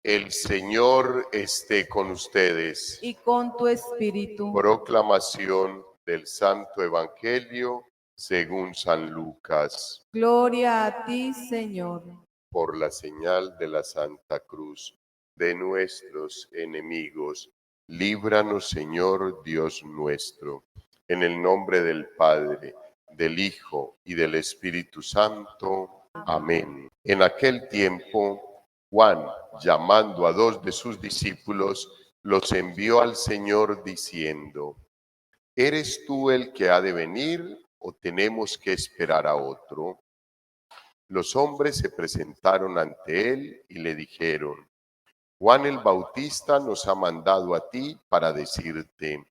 El Señor esté con ustedes. Y con tu espíritu. Proclamación del Santo Evangelio según San Lucas. Gloria a ti, Señor. Por la señal de la Santa Cruz de nuestros enemigos, líbranos, Señor Dios nuestro. En el nombre del Padre, del Hijo y del Espíritu Santo. Amén. En aquel tiempo, Juan, llamando a 2 de sus discípulos, los envió al Señor diciendo: ¿Eres tú el que ha de venir o tenemos que esperar a otro? Los hombres se presentaron ante él y le dijeron: Juan el Bautista nos ha mandado a ti para decirte: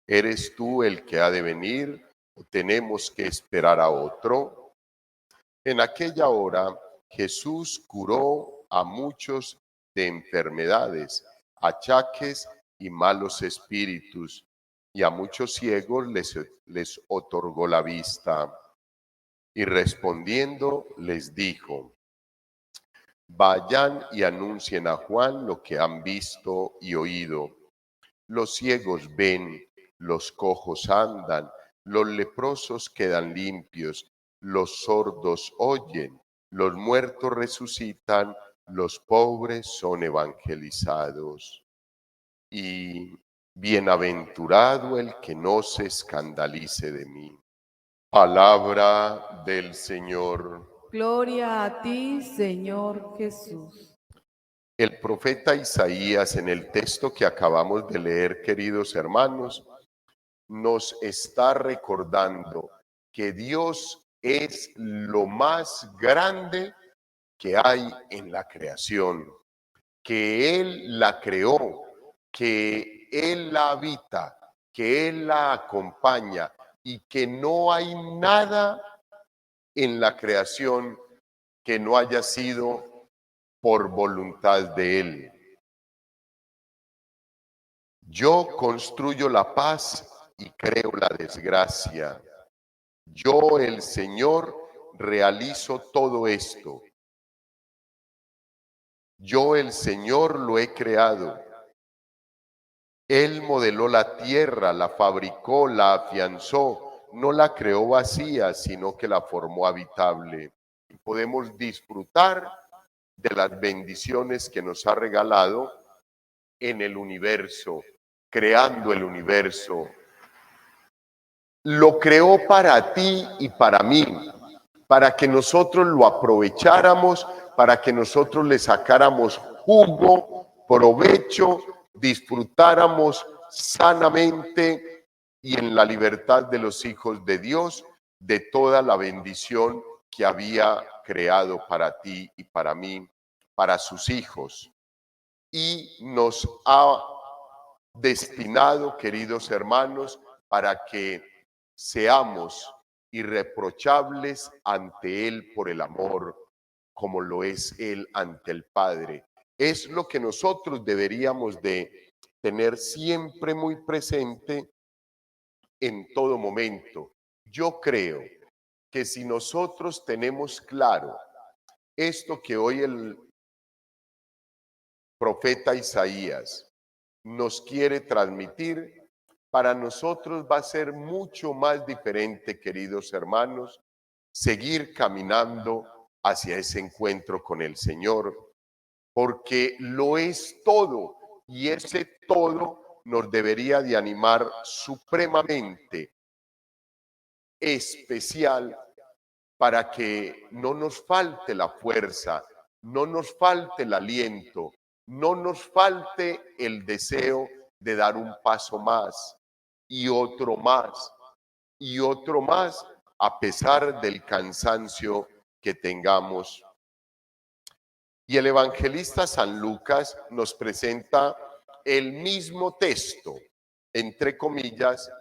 ¿eres tú el que ha de venir o tenemos que esperar a otro? En aquella hora Jesús curó a muchos de enfermedades, achaques y malos espíritus, y a muchos ciegos les otorgó la vista. Y respondiendo les dijo: vayan y anuncien a Juan lo que han visto y oído. Los ciegos ven, los cojos andan, los leprosos quedan limpios, los sordos oyen, los muertos resucitan, los pobres son evangelizados. Y bienaventurado el que no se escandalice de mí. Palabra del Señor. Gloria a ti, Señor Jesús. El profeta Isaías, en el texto que acabamos de leer, queridos hermanos, nos está recordando que Dios es lo más grande que hay en la creación, que Él la creó, que Él la habita, que Él la acompaña y que no hay nada en la creación que no haya sido por voluntad de Él. Yo construyo la paz y creo la desgracia. Yo, el Señor, realizo todo esto. Yo, el Señor, lo he creado. Él modeló la tierra, la fabricó, la afianzó, no la creó vacía, sino que la formó habitable. Y podemos disfrutar de las bendiciones que nos ha regalado en el universo, creando el universo. Lo creó para ti y para mí, para que nosotros lo aprovecháramos, para que nosotros le sacáramos jugo, provecho, disfrutáramos sanamente y en la libertad de los hijos de Dios, de toda la bendición que había creado para ti y para mí, para sus hijos. Y nos ha destinado, queridos hermanos, para que seamos irreprochables ante Él por el amor, como lo es Él ante el Padre. Es lo que nosotros deberíamos de tener siempre muy presente en todo momento. Yo creo que si nosotros tenemos claro esto que hoy el profeta Isaías nos quiere transmitir, para nosotros va a ser mucho más diferente, queridos hermanos, seguir caminando hacia ese encuentro con el Señor, porque lo es todo y ese todo nos debería de animar supremamente, especial, para que no nos falte la fuerza, no nos falte el aliento, no nos falte el deseo de dar un paso más y otro más y otro más, a pesar del cansancio que tengamos. Y el evangelista San Lucas nos presenta el mismo texto, entre comillas,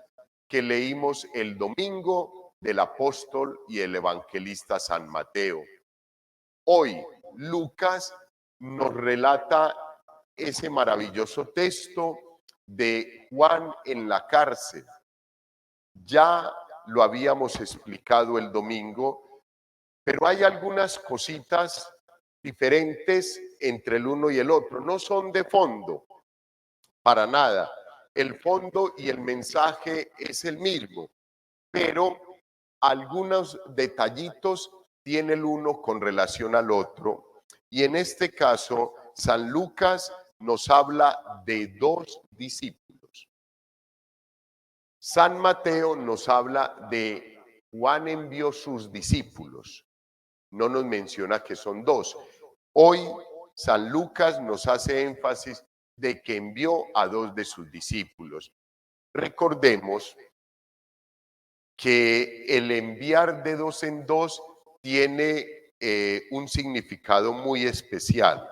que leímos el domingo del apóstol y el evangelista San Mateo. Hoy Lucas nos relata ese maravilloso texto de Juan en la cárcel. Ya lo habíamos explicado el domingo, pero hay algunas cositas diferentes entre el uno y el otro, no son de fondo, para nada. El fondo y el mensaje es el mismo, pero algunos detallitos tiene el uno con relación al otro. Y en este caso, San Lucas nos habla de dos discípulos. San Mateo nos habla de Juan envió sus discípulos. No nos menciona que son dos. Hoy San Lucas nos hace énfasis de que envió a dos de sus discípulos. Recordemos que el enviar de dos en dos tiene un significado muy especial.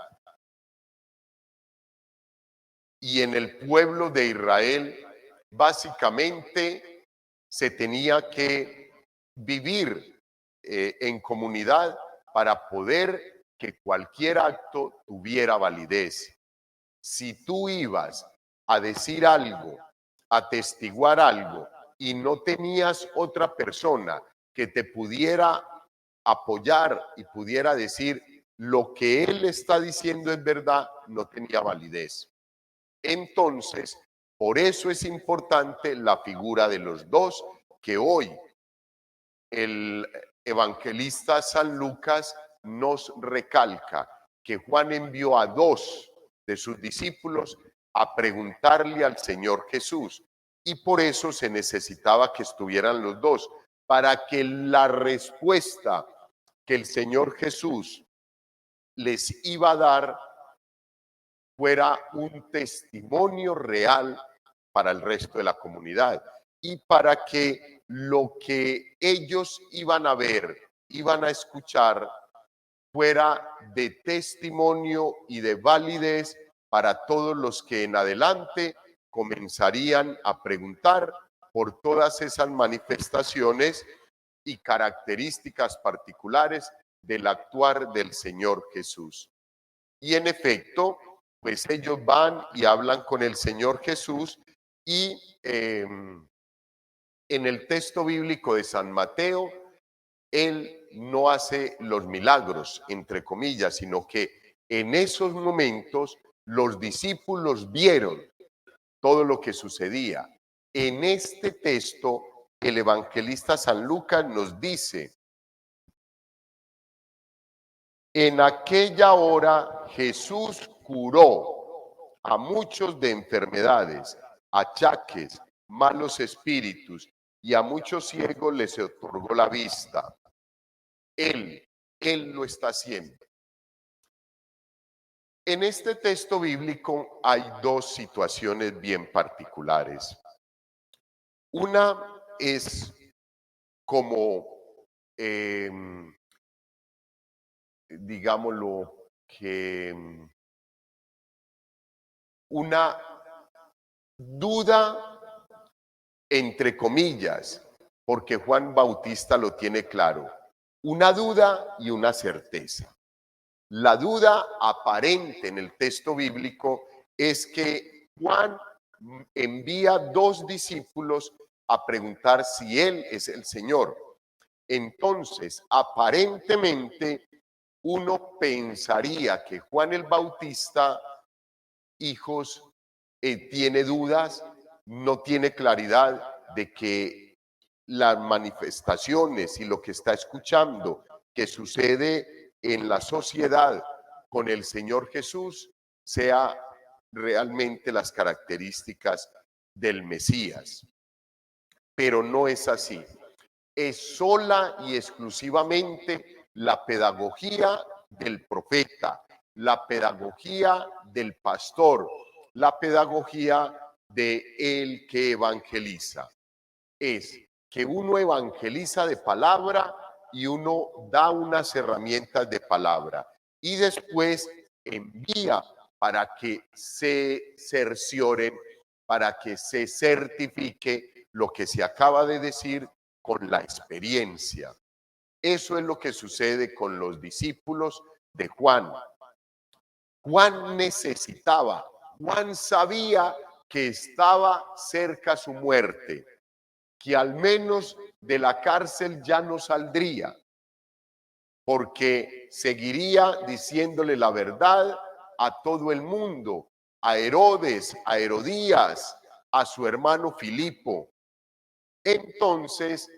Y en el pueblo de Israel, básicamente, se tenía que vivir en comunidad para poder que cualquier acto tuviera validez. Si tú ibas a decir algo, a atestiguar algo, y no tenías otra persona que te pudiera apoyar y pudiera decir lo que él está diciendo es verdad, no tenía validez. Entonces, por eso es importante la figura de los dos, que hoy el evangelista San Lucas nos recalca que Juan envió a dos de sus discípulos a preguntarle al Señor Jesús, y por eso se necesitaba que estuvieran los dos, para que la respuesta que el Señor Jesús les iba a dar fuera un testimonio real para el resto de la comunidad, y para que lo que ellos iban a ver, iban a escuchar, fuera de testimonio y de validez para todos los que en adelante comenzarían a preguntar por todas esas manifestaciones y características particulares del actuar del Señor Jesús. Y en efecto, pues ellos van y hablan con el Señor Jesús, y en el texto bíblico de San Mateo, él no hace los milagros, entre comillas, sino que en esos momentos los discípulos vieron todo lo que sucedía. En este texto, el evangelista San Lucas nos dice: en aquella hora Jesús curó a muchos de enfermedades, achaques, malos espíritus, y a muchos ciegos les otorgó la vista. Él lo está haciendo. En este texto bíblico hay dos situaciones bien particulares. Una es como, digámoslo, que una duda, entre comillas, porque Juan Bautista lo tiene claro, una duda y una certeza. La duda aparente en el texto bíblico es que Juan envía dos discípulos a preguntar si él es el Señor. Entonces, aparentemente, uno pensaría que Juan el Bautista, hijos, tiene dudas, no tiene claridad de que las manifestaciones y lo que está escuchando que sucede en la sociedad con el Señor Jesús sea realmente las características del Mesías. Pero no es así. Es sola y exclusivamente la pedagogía del profeta, la pedagogía del pastor, la pedagogía de el que evangeliza. Es que uno evangeliza de palabra y uno da unas herramientas de palabra, y después envía para que se cercioren, para que se certifique lo que se acaba de decir con la experiencia. Eso es lo que sucede con los discípulos de Juan. Juan necesitaba, Juan sabía que estaba cerca su muerte, que al menos de la cárcel ya no saldría. porque seguiría diciéndole la verdad a todo el mundo, a Herodes, a Herodías, a su hermano Filipo. Entonces,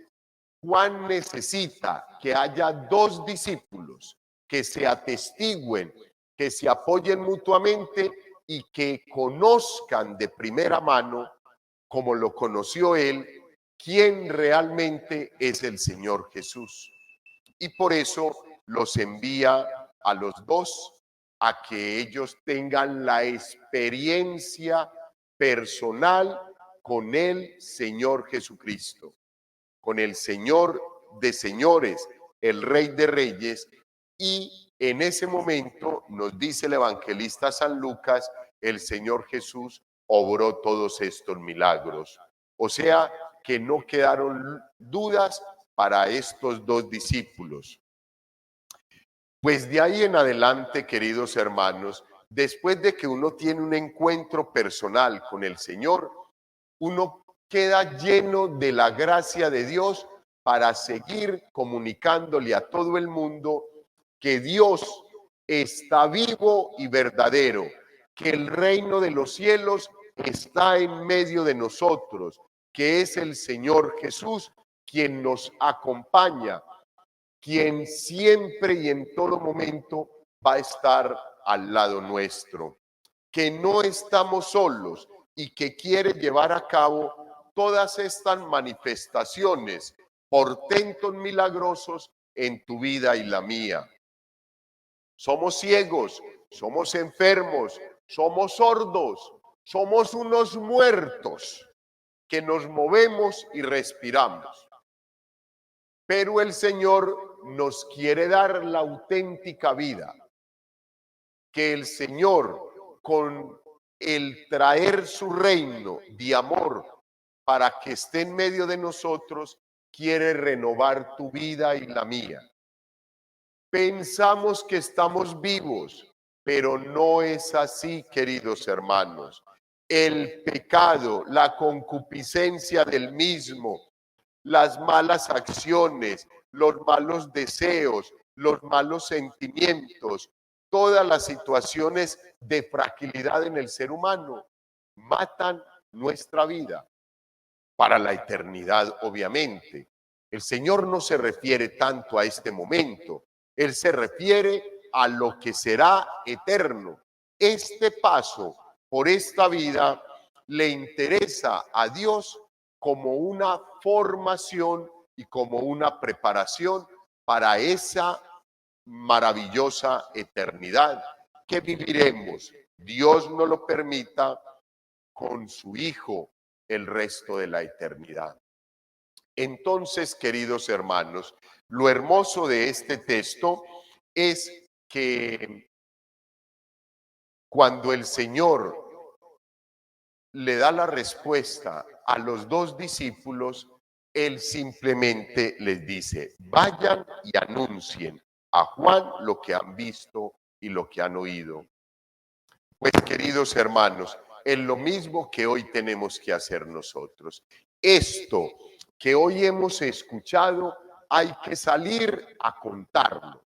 Juan necesita que haya dos discípulos que se atestiguen, que se apoyen mutuamente y que conozcan de primera mano, como lo conoció él, quién realmente es el Señor Jesús. Y por eso los envía a los dos a que ellos tengan la experiencia personal con el Señor Jesucristo, con el Señor de señores, el Rey de reyes. Y en ese momento, nos dice el evangelista San Lucas, el Señor Jesús obró todos estos milagros. O sea, que no quedaron dudas para estos dos discípulos. Pues de ahí en adelante, queridos hermanos, después de que uno tiene un encuentro personal con el Señor, uno queda lleno de la gracia de Dios para seguir comunicándole a todo el mundo que Dios está vivo y verdadero, que el reino de los cielos está en medio de nosotros, que es el Señor Jesús quien nos acompaña, quien siempre y en todo momento va a estar al lado nuestro, que no estamos solos y que quiere llevar a cabo todas estas manifestaciones, portentos milagrosos en tu vida y la mía. Somos ciegos, somos enfermos, somos sordos, somos unos muertos que nos movemos y respiramos. Pero el Señor nos quiere dar la auténtica vida, que el Señor, con el traer su reino de amor para que esté en medio de nosotros, quiere renovar tu vida y la mía. Pensamos que estamos vivos, pero no es así, queridos hermanos. El pecado, la concupiscencia del mismo, las malas acciones, los malos deseos, los malos sentimientos, todas las situaciones de fragilidad en el ser humano matan nuestra vida para la eternidad, obviamente. El Señor no se refiere tanto a este momento, Él se refiere a lo que será eterno. Este paso por esta vida le interesa a Dios como una formación y como una preparación para esa maravillosa eternidad que viviremos, Dios nos lo permita, con su Hijo el resto de la eternidad. Entonces, queridos hermanos, lo hermoso de este texto es que cuando el Señor le da la respuesta a los dos discípulos, Él simplemente les dice: vayan y anuncien a Juan lo que han visto y lo que han oído. Pues, queridos hermanos, es lo mismo que hoy tenemos que hacer nosotros. Esto que hoy hemos escuchado, hay que salir a contarlo.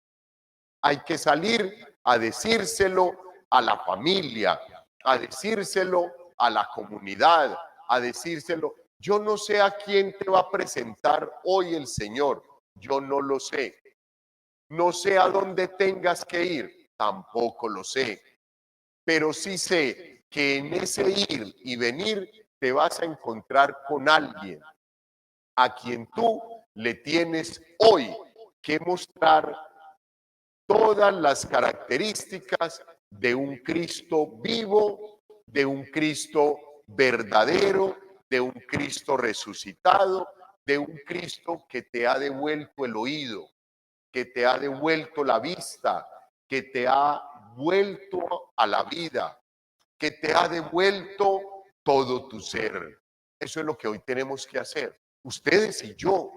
Hay que salir a decírselo a la familia, a decírselo a la comunidad, a decírselo. Yo no sé a quién te va a presentar hoy el Señor, yo no lo sé. No sé a dónde tengas que ir, tampoco lo sé. Pero sí sé que en ese ir y venir te vas a encontrar con alguien a quien tú le tienes hoy que mostrar todas las características de un Cristo vivo, de un Cristo verdadero, de un Cristo resucitado, de un Cristo que te ha devuelto el oído, que te ha devuelto la vista, que te ha vuelto a la vida, que te ha devuelto todo tu ser. Eso es lo que hoy tenemos que hacer, ustedes y yo,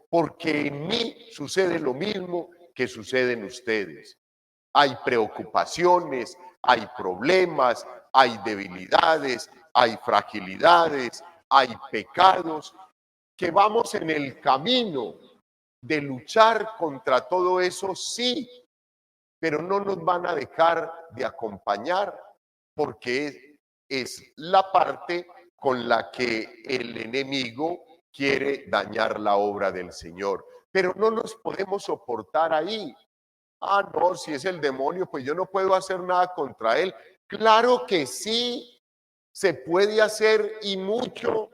porque en mí sucede lo mismo que sucede en ustedes. Hay preocupaciones, hay problemas, hay debilidades, hay fragilidades, hay pecados, que vamos en el camino de luchar contra todo eso, sí, pero no nos van a dejar de acompañar porque es la parte con la que el enemigo quiere dañar la obra del Señor. Pero no nos podemos soportar ahí. Ah, no, si es el demonio, pues yo no puedo hacer nada contra él. Claro que sí, se puede hacer y mucho,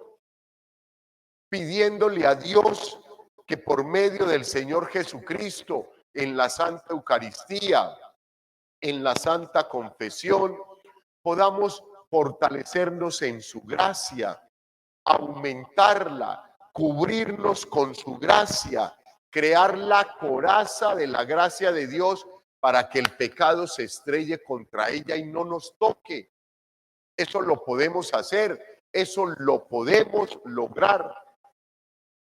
pidiéndole a Dios que por medio del Señor Jesucristo, en la Santa Eucaristía, en la Santa Confesión, podamos fortalecernos en su gracia, aumentarla, cubrirnos con su gracia, crear la coraza de la gracia de Dios para que el pecado se estrelle contra ella y no nos toque. Eso lo podemos hacer, eso lo podemos lograr.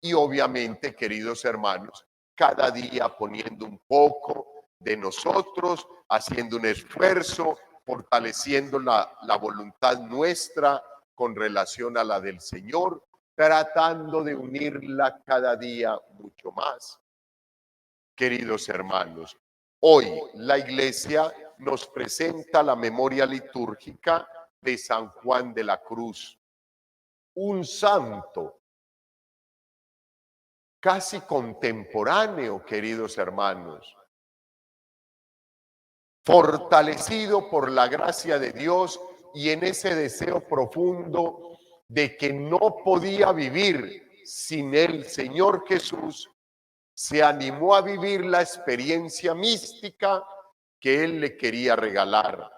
Y obviamente, queridos hermanos, cada día poniendo un poco de nosotros, haciendo un esfuerzo, fortaleciendo la voluntad nuestra con relación a la del Señor, tratando de unirla cada día mucho más. Queridos hermanos, hoy la Iglesia nos presenta la memoria litúrgica de San Juan de la Cruz, un santo casi contemporáneo, queridos hermanos, fortalecido por la gracia de Dios y en ese deseo profundo de que no podía vivir sin el Señor Jesús, se animó a vivir la experiencia mística que Él le quería regalar.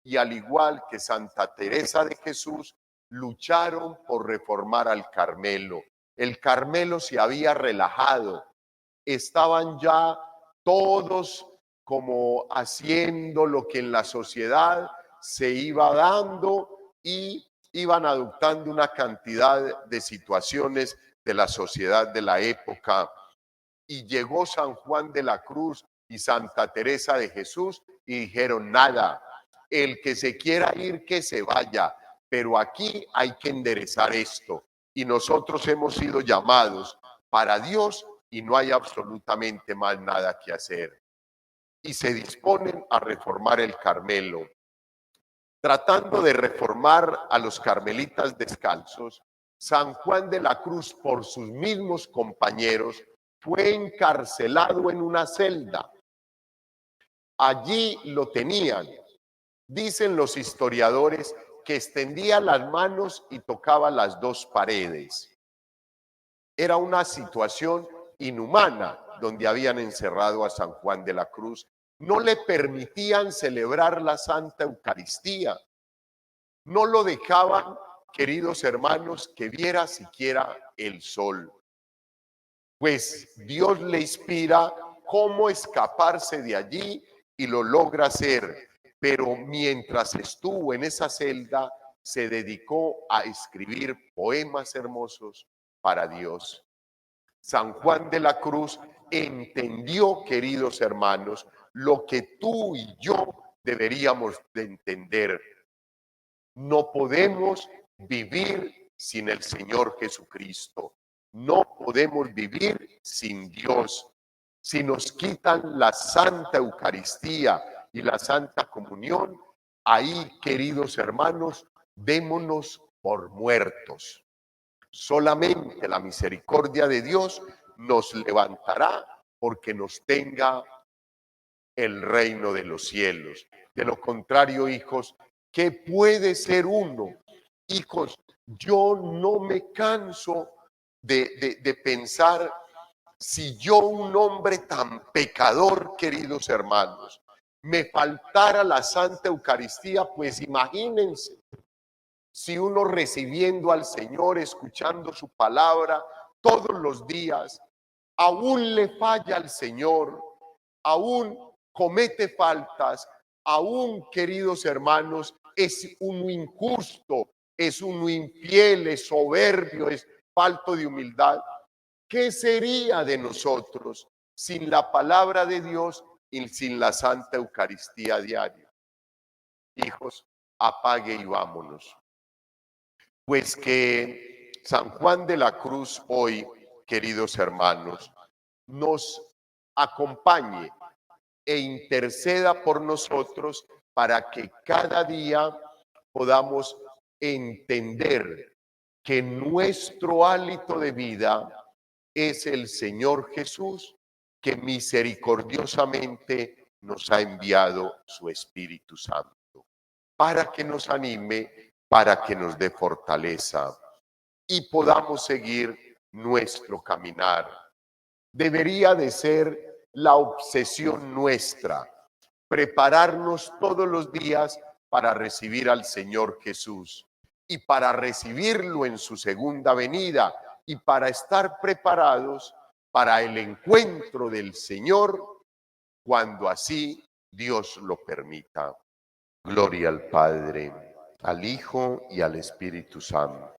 Y al igual que Santa Teresa de Jesús, lucharon por reformar al Carmelo. El Carmelo se había relajado, estaban ya todos como haciendo lo que en la sociedad se iba dando y iban adoptando una cantidad de situaciones de la sociedad de la época. Y llegó San Juan de la Cruz y Santa Teresa de Jesús y dijeron: nada, el que se quiera ir, que se vaya, pero aquí hay que enderezar esto. Y nosotros hemos sido llamados para Dios y no hay absolutamente más nada que hacer. Y se disponen a reformar el Carmelo. Tratando de reformar a los carmelitas descalzos, San Juan de la Cruz, por sus mismos compañeros, fue encarcelado en una celda. Allí lo tenían. Dicen los historiadores que extendía las manos y tocaba las dos paredes. Era una situación inhumana donde habían encerrado a San Juan de la Cruz. No le permitían celebrar la Santa Eucaristía. No lo dejaban, queridos hermanos, que viera siquiera el sol. Pues Dios le inspira cómo escaparse de allí y lo logra hacer. Pero mientras estuvo en esa celda, se dedicó a escribir poemas hermosos para Dios. San Juan de la Cruz entendió, queridos hermanos, lo que tú y yo deberíamos de entender. No podemos vivir sin el Señor Jesucristo. No podemos vivir sin Dios. Si nos quitan la Santa Eucaristía y la Santa Comunión, ahí, queridos hermanos, démonos por muertos. Solamente la misericordia de Dios nos levantará porque nos tenga el reino de los cielos. De lo contrario, hijos, ¿qué puede ser uno? Hijos, yo no me canso de pensar, si yo, un hombre tan pecador, queridos hermanos, me faltara la Santa Eucaristía, pues imagínense, si uno recibiendo al Señor, escuchando su palabra todos los días, aún le falla al Señor, aún comete faltas, aún, queridos hermanos, es uno injusto, es uno infiel, es soberbio, es falto de humildad. ¿Qué sería de nosotros sin la palabra de Dios y sin la Santa Eucaristía diaria? Hijos, apague y vámonos. Pues que San Juan de la Cruz hoy, queridos hermanos, nos acompañe e interceda por nosotros para que cada día podamos entender que nuestro hálito de vida es el Señor Jesús, que misericordiosamente nos ha enviado su Espíritu Santo, para que nos anime, para que nos dé fortaleza y podamos seguir nuestro caminar. Debería de ser la obsesión nuestra, prepararnos todos los días para recibir al Señor Jesús y para recibirlo en su segunda venida y para estar preparados para el encuentro del Señor cuando así Dios lo permita. Gloria al Padre, al Hijo y al Espíritu Santo,